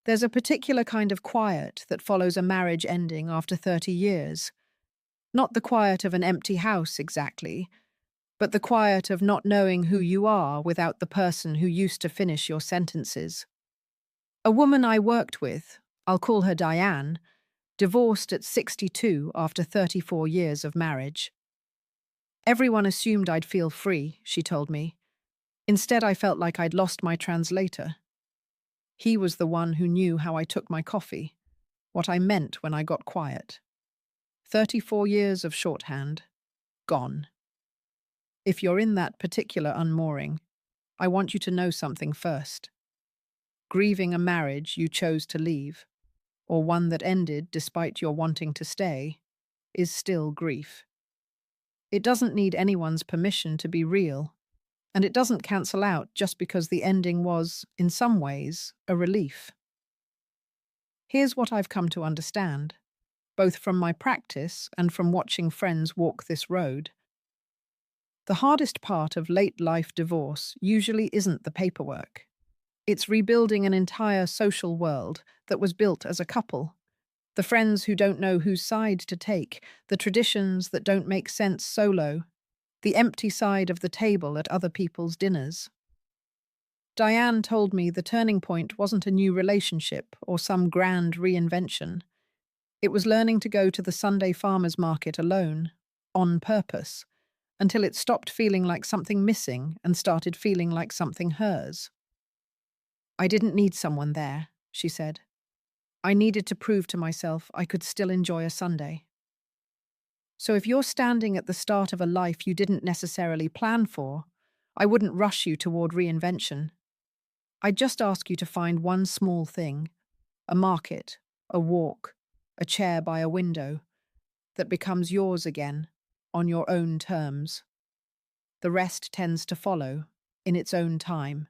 There's a particular kind of quiet that follows a marriage ending after 30 years. Not the quiet of an empty house exactly, but the quiet of not knowing who you are without the person who used to finish your sentences. A woman I worked with, I'll call her Diane, divorced at 62 after 34 years of marriage. Everyone assumed I'd feel free, she told me. Instead, I felt like I'd lost my translator. He was the one who knew how I took my coffee, what I meant when I got quiet. 34 years of shorthand, gone. If you're in that particular unmooring, I want you to know something first. Grieving a marriage you chose to leave, or one that ended despite your wanting to stay, is still grief. It doesn't need anyone's permission to be real, and it doesn't cancel out just because the ending was, in some ways, a relief. Here's what I've come to understand, both from my practice and from watching friends walk this road. The hardest part of late-life divorce usually isn't the paperwork. It's rebuilding an entire social world that was built as a couple. The friends who don't know whose side to take, the traditions that don't make sense solo, the empty side of the table at other people's dinners. Diane told me the turning point wasn't a new relationship or some grand reinvention. It was learning to go to the Sunday farmers market alone, on purpose, until it stopped feeling like something missing and started feeling like something hers. I didn't need someone there, she said. I needed to prove to myself I could still enjoy a Sunday. So if you're standing at the start of a life you didn't necessarily plan for, I wouldn't rush you toward reinvention. I'd just ask you to find one small thing, a market, a walk, a chair by a window, that becomes yours again, on your own terms. The rest tends to follow, in its own time.